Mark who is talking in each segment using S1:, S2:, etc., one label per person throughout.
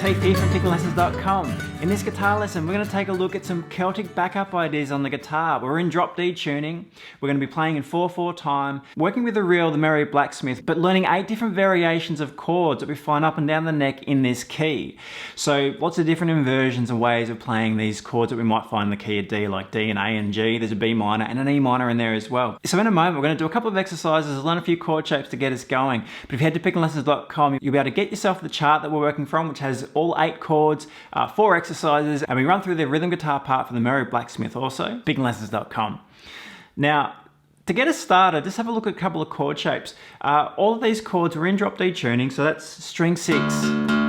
S1: Keith here from pickinglessons.com. In this guitar lesson, we're going to take a look at some Celtic backup ideas on the guitar. We're in drop D tuning. We're going to be playing in 4/4 time, working with the Merry Blacksmith, but learning 8 different variations of chords that we find up and down the neck in this key. So lots of different inversions and ways of playing these chords that we might find in the key of D, like D and A and G. There's a B minor and an E minor in there as well. So in a moment, we're going to do a couple of exercises, learn a few chord shapes to get us going. But if you head to pickinglessons.com, you'll be able to get yourself the chart that we're working from, which has all 8 chords, 4 exercises, and we run through the rhythm guitar part for the Merry Blacksmith also, pickinglessons.com. Now, to get us started, just have a look at a couple of chord shapes. All of these chords are in drop D tuning, so that's string 6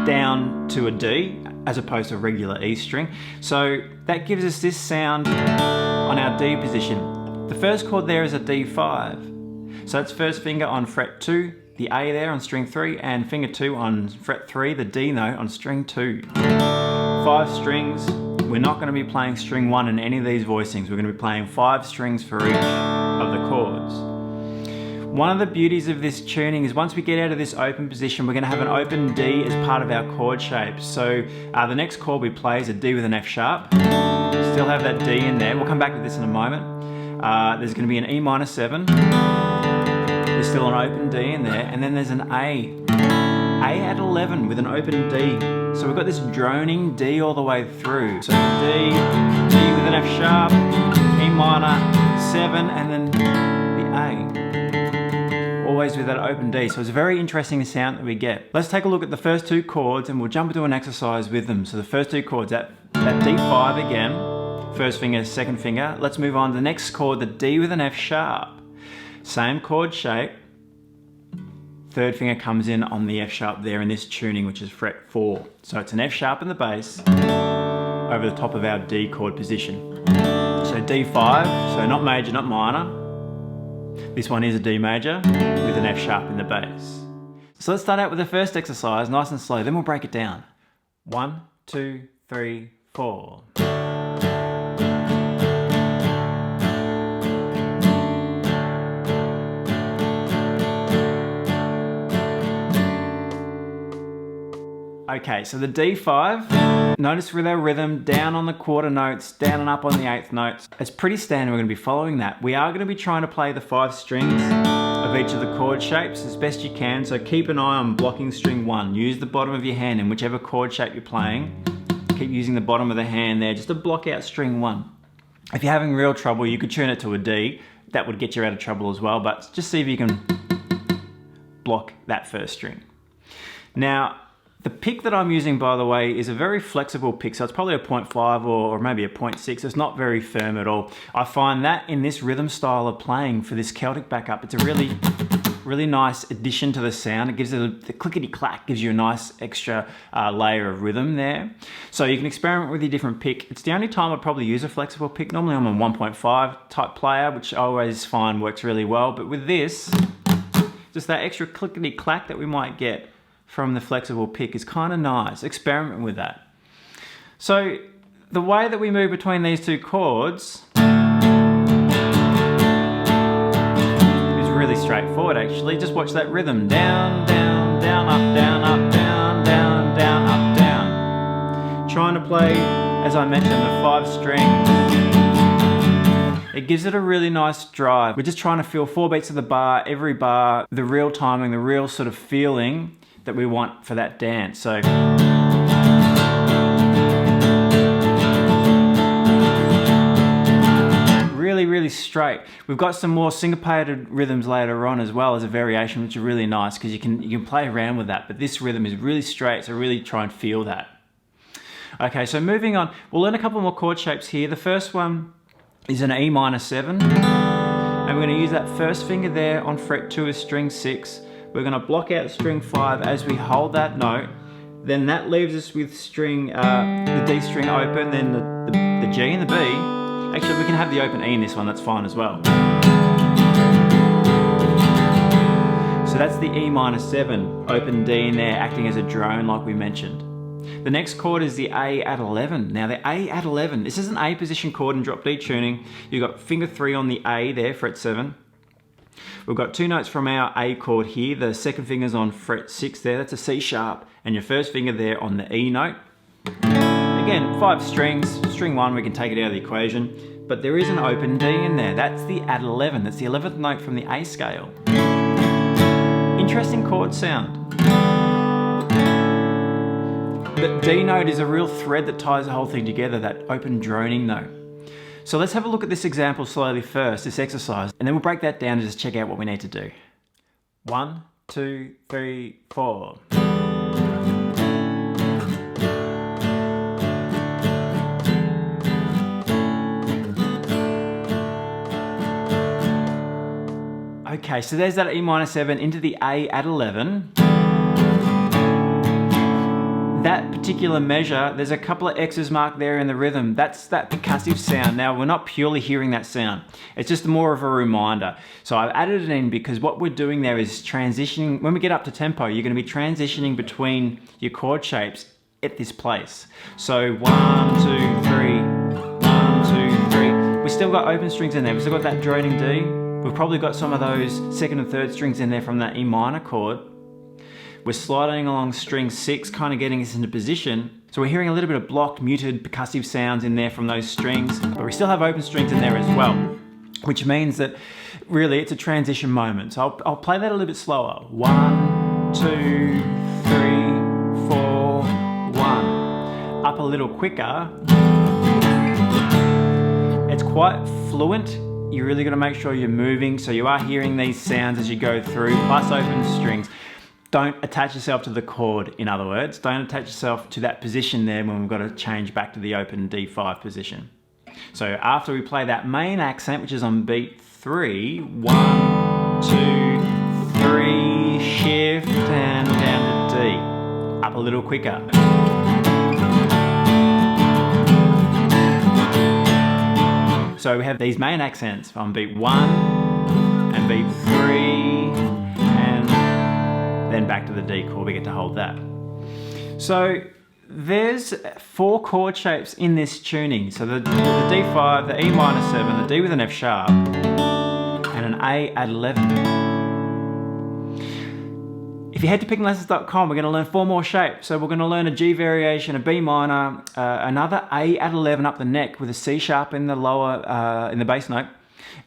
S1: down to a D, as opposed to a regular E string. So that gives us this sound on our D position. The first chord there is a D5. So that's first finger on fret 2, the A there on string 3, and finger 2 on fret 3, the D note on string 2. 5 strings. We're not going to be playing string 1 in any of these voicings. We're going to be playing 5 strings for each of the chords. One of the beauties of this tuning is once we get out of this open position, we're going to have an open D as part of our chord shape. So the next chord we play is a D with an F sharp. Still have that D in there. We'll come back to this in a moment. There's going to be an E minor 7. There's still an open D in there, and then there's an A. A at 11 with an open D. So we've got this droning D all the way through. So D, D with an F sharp, E minor, 7, and then the A. Always with that open D. So it's a very interesting sound that we get. Let's take a look at the first 2 chords and we'll jump into an exercise with them. So the first 2 chords, that D5 again, first finger, second finger. Let's move on to the next chord, the D with an F sharp. Same chord shape. Third finger comes in on the F sharp there in this tuning, which is fret 4. So it's an F sharp in the bass over the top of our D chord position. So D5, so not major, not minor. This one is a D major with an F sharp in the bass. So let's start out with the first exercise, nice and slow, then we'll break it down. 1, 2, 3, 4. Okay, so the D5, notice with our rhythm, down on the quarter notes, down and up on the 8th notes. It's pretty standard, we're going to be following that. We are going to be trying to play the 5 strings of each of the chord shapes as best you can, so keep an eye on blocking string 1. Use the bottom of your hand in whichever chord shape you're playing. Keep using the bottom of the hand there just to block out string 1. If you're having real trouble, you could tune it to a D. That would get you out of trouble as well, but just see if you can block that first string. Now, the pick that I'm using, by the way, is a very flexible pick, so it's probably a 0.5 or maybe a 0.6. It's not very firm at all. I find that in this rhythm style of playing for this Celtic backup, it's a really nice addition to the sound. It gives it the clickety-clack, gives you a nice extra layer of rhythm there. So you can experiment with your different pick. It's the only time I'd probably use a flexible pick. Normally I'm a 1.5 type player, which I always find works really well. But with this, just that extra clickety-clack that we might get from the flexible pick is kind of nice. Experiment with that. So the way that we move between these 2 chords is really straightforward actually. Just watch that rhythm. Down, down, down, up, down, up, down, down, down, up, down. Trying to play, as I mentioned, the 5 strings. It gives it a really nice drive. We're just trying to feel 4 beats of the bar, every bar, the real timing, the real sort of feeling that we want for that dance. So really straight. We've got some more syncopated rhythms later on as well as a variation, which are really nice because you can play around with that, but this rhythm is really straight, so really try and feel that. Okay, so moving on, we'll learn a couple more chord shapes here. The first one is an E minor 7, and we're going to use that first finger there on fret 2 as string 6. We're going to block out string 5 as we hold that note. Then that leaves us with string, the D string open, then the G and the B. Actually, we can have the open E in this one, that's fine as well. So that's the E minor 7, open D in there, acting as a drone like we mentioned. The next chord is the A at 11. Now the A at 11, this is an A position chord in drop D tuning. You've got finger 3 on the A there, fret 7. We've got 2 notes from our A chord here. The second finger's on fret 6 there, that's a C sharp, and your first finger there on the E note. Again, 5 strings, string 1, we can take it out of the equation, but there is an open D in there. That's the add 11, that's the 11th note from the A scale. Interesting chord sound. The D note is a real thread that ties the whole thing together, that open droning note. So let's have a look at this example slowly first, this exercise, and then we'll break that down and just check out what we need to do. 1, 2, 3, 4. Okay, so there's that E minor 7 into the A at 11. That particular measure, there's a couple of X's marked there in the rhythm. That's that percussive sound. Now, we're not purely hearing that sound. It's just more of a reminder. So I've added it in because what we're doing there is transitioning. When we get up to tempo, you're going to be transitioning between your chord shapes at this place. So 1, 2, 3, 1, 2, 3. We've still got open strings in there. We've still got that droning D. We've probably got some of those second and third strings in there from that E minor chord. We're sliding along string 6, kind of getting us into position. So we're hearing a little bit of blocked, muted, percussive sounds in there from those strings, but we still have open strings in there as well, which means that really it's a transition moment. So I'll play that a little bit slower. 1, 2, 3, 4, 1. Up a little quicker. It's quite fluent. You're really going to make sure you're moving, so you are hearing these sounds as you go through, plus open strings. Don't attach yourself to the chord, in other words. Don't attach yourself to that position there when we've got to change back to the open D5 position. So after we play that main accent, which is on beat 3, 1, 2, 3, shift and down to D. Up a little quicker. So we have these main accents on beat 1 and beat 3, then back to the D chord, we get to hold that. So there's 4 chord shapes in this tuning. So the D5, the E minor 7, the D with an F sharp, and an A at 11. If you head to pickinglessons.com, we're going to learn 4 more shapes. So we're going to learn a G variation, a B minor, another A at 11 up the neck with a C sharp in the lower, in the bass note,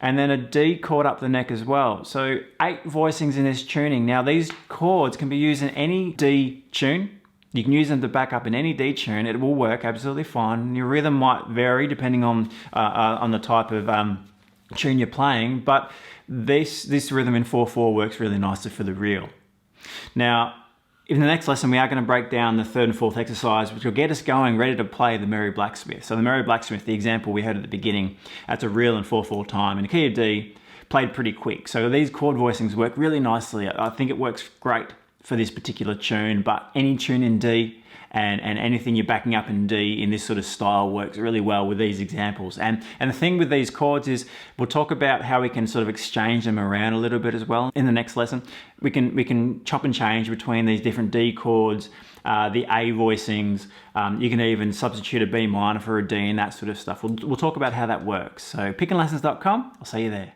S1: and then a D chord up the neck as well. So 8 voicings in this tuning. Now these chords can be used in any D tune. You can use them to back up in any D tune. It will work absolutely fine. Your rhythm might vary depending on the type of tune you're playing, but this rhythm in 4/4 works really nicely for the reel. Now, in the next lesson, we are going to break down the 3rd and 4th exercise, which will get us going, ready to play the Merry Blacksmith. So the Merry Blacksmith, the example we heard at the beginning, that's a reel in 4/4 time, in a key of D, played pretty quick. So these chord voicings work really nicely. I think it works great for this particular tune, but any tune in D and anything you're backing up in D in this sort of style works really well with these examples. And the thing with these chords is we'll talk about how we can sort of exchange them around a little bit as well. In the next lesson, we can chop and change between these different D chords, the A voicings. You can even substitute a B minor for a D and that sort of stuff. We'll talk about how that works. So pickinglessons.com, I'll see you there.